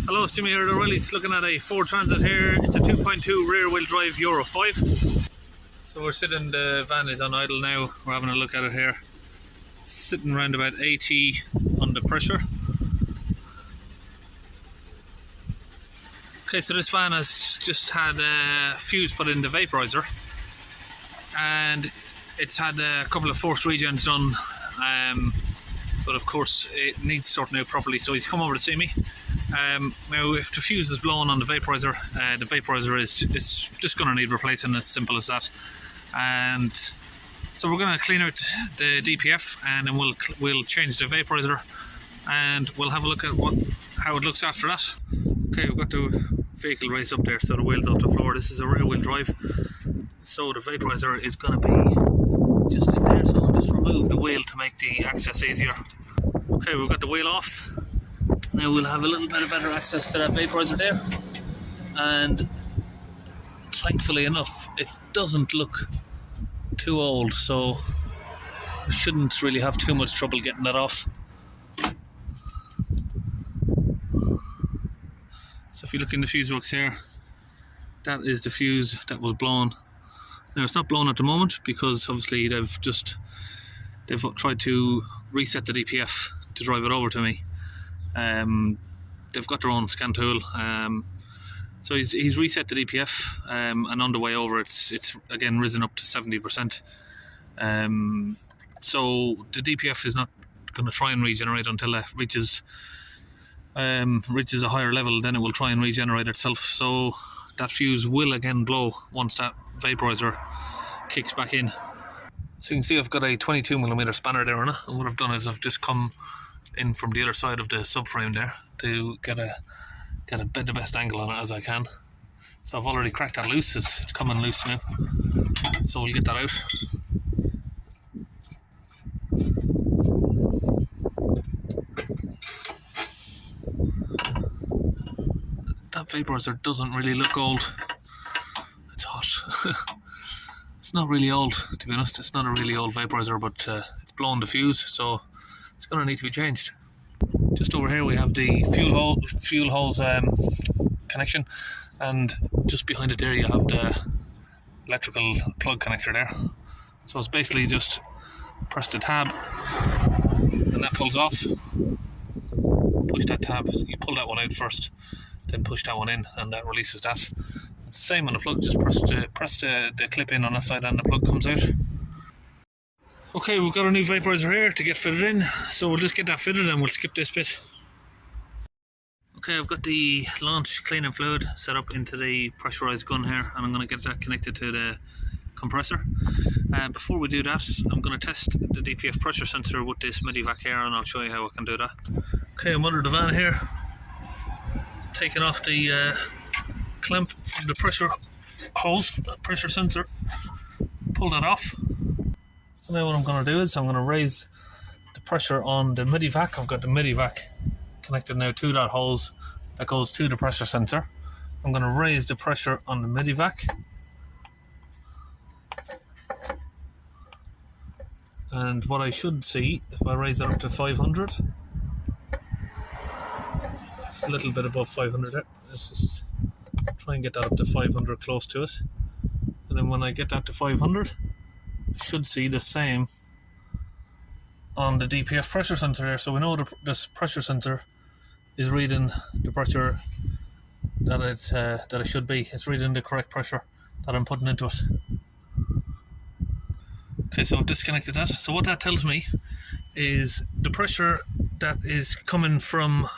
Hello, it's Jimmy here at O'Reilly's, looking at a Ford Transit here. It's a 2.2 rear wheel drive Euro 5. So we're sitting, the van is on idle now, we're having a look at it here. It's sitting around about 80 under pressure. Okay, so this van has just had a fuse put in the vaporizer, and it's had a couple of forced regens done, but of course it needs sorting out properly, so he's come over to see me. Now if the fuse is blown on the vaporizer is just going to need replacing, as simple as that. And so we're going to clean out the DPF, and then we'll change the vaporizer, and we'll have a look at how it looks after that. Okay, we've got the vehicle raised up there so the wheel's off the floor. This is a rear wheel drive, so the vaporizer is going to be just in there, so I'll just remove the wheel to make the access easier. Okay, we've got the wheel off. Now we'll have a little bit of better access to that vaporizer there, and thankfully enough it doesn't look too old, so we shouldn't really have too much trouble getting that off. So if you look in the fuse box here, that is the fuse that was blown. Now it's not blown at the moment because obviously they've tried to reset the DPF to drive it over to me. They've got their own scan tool, so he's reset the DPF, and on the way over it's again risen up to 70%. So the DPF is not going to try and regenerate until it reaches a higher level. Then it will try and regenerate itself, so that fuse will again blow once that vaporizer kicks back in. So you can see I've got a 22mm spanner there on it, and what I've done is I've just come in from the other side of the subframe there to get the best angle on it as I can. So I've already cracked that loose, it's coming loose now, so we'll get that out. That vaporizer doesn't really look old. It's hot. It's not really old, to be honest. It's not a really old vaporizer, but it's blown the fuse, so it's going to need to be changed. Just over here we have the fuel hose connection, and just behind it there you have the electrical plug connector there. So it's basically just press the tab and that pulls off. Push that tab, so you pull that one out first, then push that one in, and that releases that. It's the same on the plug, just press the clip in on that side and the plug comes out. Okay, we've got a new vaporizer here to get fitted in, so we'll just get that fitted and we'll skip this bit. Okay, I've got the launch cleaning fluid set up into the pressurized gun here, and I'm going to get that connected to the compressor. Before we do that, I'm going to test the DPF pressure sensor with this Medivac here, and I'll show you how I can do that. Okay, I'm under the van here, taking off the clamp from the pressure hose, the pressure sensor, pull that off. So now what I'm going to do is I'm going to raise the pressure on the Medivac. I've got the Medivac connected now to that hose that goes to the pressure sensor. I'm going to raise the pressure on the Medivac. And what I should see, if I raise it up to 500, it's a little bit above 500 there. Let's just try and get that up to 500, close to it. And then when I get that to 500, I should see the same on the DPF pressure sensor here. So we know this pressure sensor is reading the pressure that it should be. It's reading the correct pressure that I'm putting into it. Okay, so I've disconnected that. So what that tells me is the pressure that is coming from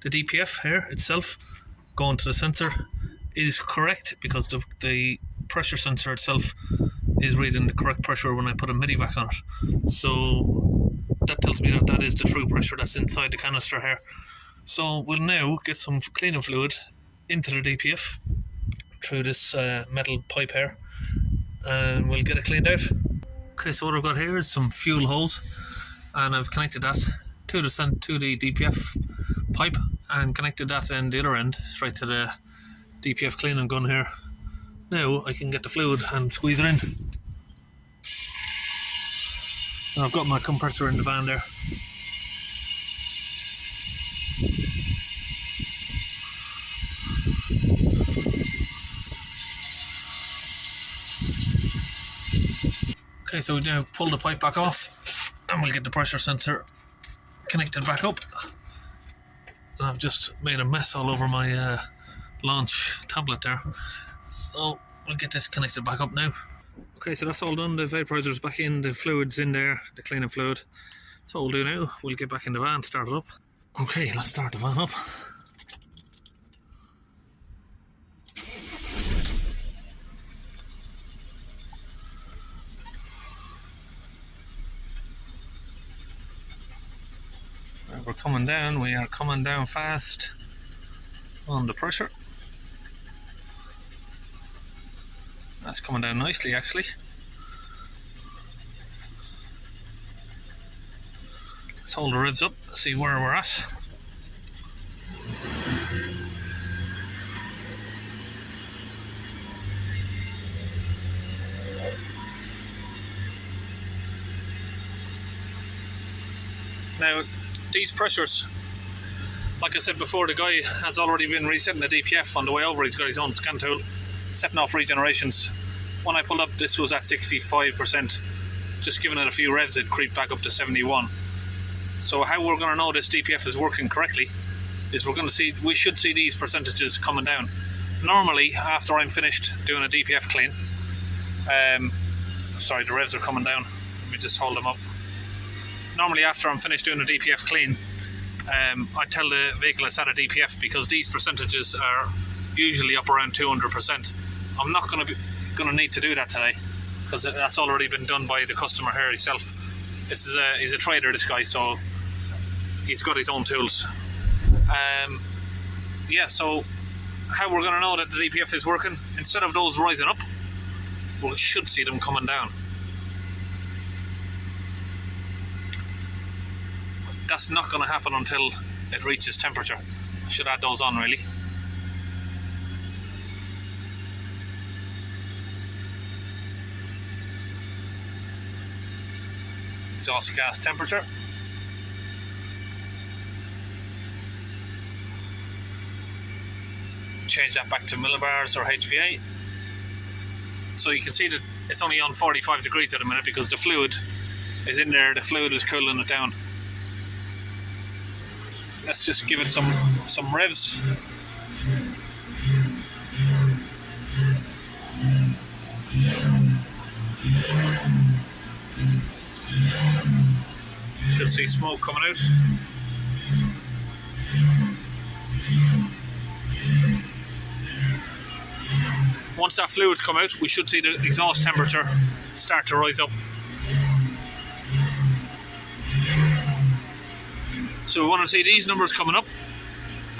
the DPF here itself going to the sensor is correct, because the pressure sensor itself is reading the correct pressure when I put a Medivac on it. So that tells me that is the true pressure that's inside the canister here. So we'll now get some cleaning fluid into the DPF through this metal pipe here, and we'll get it cleaned out. Okay, so what I've got here is some fuel hose, and I've connected that to the DPF pipe, and connected that end, the other end, straight to the DPF cleaning gun here. Now I can get the fluid and squeeze it in. And I've got my compressor in the van there. Okay, so we now pull the pipe back off and we'll get the pressure sensor connected back up. And I've just made a mess all over my launch tablet there. So we'll get this connected back up now. Okay, so that's all done. The vaporizer's back in, the fluid's in there, the cleaning fluid. So what we'll do now, we'll get back in the van, start it up. Okay, let's start the van up. We're coming down, we are coming down fast on the pressure. That's coming down nicely actually. Let's hold the revs up, see where we're at. Now, these pressures, like I said before, the guy has already been resetting the DPF on the way over. He's got his own scan tool, setting off regenerations. When I pulled up, this was at 65%. Just giving it a few revs, it creeped back up to 71. So how we're going to know this DPF is working correctly is we should see these percentages coming down. Normally, after I'm finished doing a DPF clean, sorry, the revs are coming down. Let me just hold them up. Normally, after I'm finished doing a DPF clean, I tell the vehicle it's at a DPF because these percentages are usually up around 200%. I'm not going to need to do that today because that's already been done by the customer here himself. He's a trader, this guy, so he's got his own tools. Yeah, so how we're going to know that the DPF is working, instead of those rising up, we should see them coming down. That's not going to happen until it reaches temperature. I should add those on really. Exhaust gas temperature. Change that back to millibars or HPA. So you can see that it's only on 45 degrees at the minute because the fluid is in there, the fluid is cooling it down. Let's just give it some revs. Should see smoke coming out. Once that fluid's come out, we should see the exhaust temperature start to rise up. So we want to see these numbers coming up,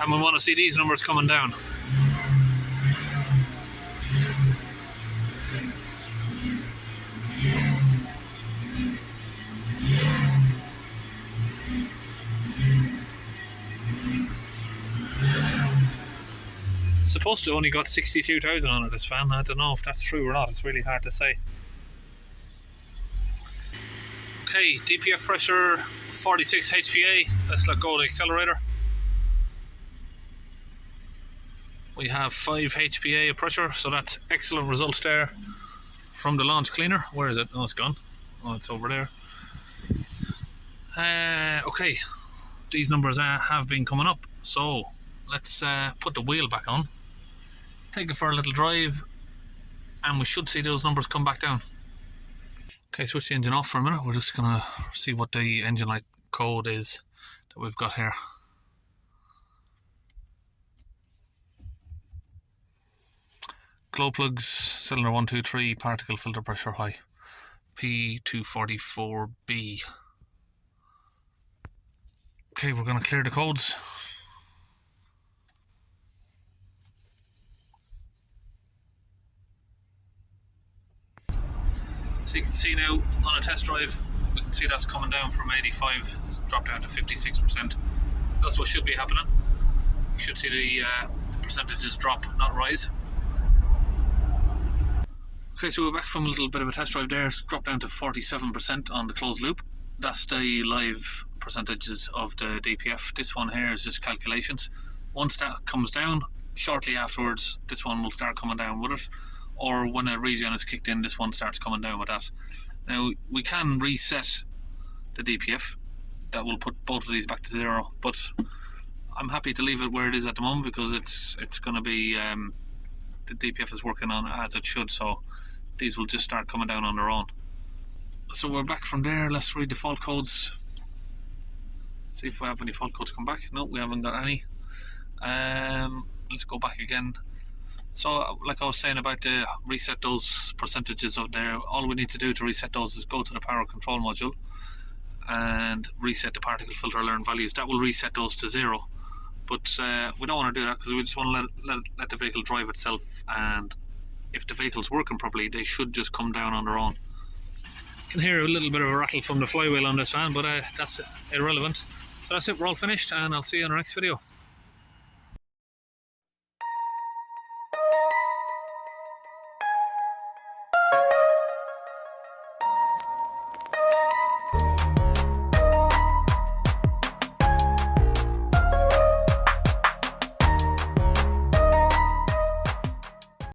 and we want to see these numbers coming down. It's supposed to only got 62,000 on it, this fan. I don't know if that's true or not, it's really hard to say. Okay, DPF pressure 46 HPA. Let's let go of the accelerator. We have 5 HPA of pressure, so that's excellent results there from the launch cleaner. Where is it? Oh, it's gone. Oh, it's over there. Okay, these numbers have been coming up, so let's put the wheel back on, take it for a little drive, and we should see those numbers come back down. Okay, switch the engine off for a minute. We're just going to see what the engine light code is that we've got here. Glow plugs, cylinder 123, particle filter pressure high, P244B. Okay, we're going to clear the codes. So you can see now on a test drive, we can see that's coming down from 85, it's dropped down to 56%. So that's what should be happening. You should see the percentages drop, not rise. Okay, so we're back from a little bit of a test drive there. It's dropped down to 47% on the closed loop. That's the live percentages of the DPF. This one here is just calculations. Once that comes down, shortly afterwards, this one will start coming down with it. Or when a regen is kicked in, this one starts coming down with that. Now, we can reset the DPF. That will put both of these back to 0. But I'm happy to leave it where it is at the moment because it's going to be... the DPF is working on as it should, so these will just start coming down on their own. So we're back from there. Let's read the fault codes. See if we have any fault codes come back. No, we haven't got any. Let's go back again. So like I was saying about the reset those percentages of there, all we need to do to reset those is go to the power control module and reset the particle filter learned values. That will reset those to 0. But we don't want to do that because we just want to let the vehicle drive itself, and if the vehicle's working properly, they should just come down on their own. You can hear a little bit of a rattle from the flywheel on this van, but that's irrelevant. So that's it, we're all finished, and I'll see you in our next video.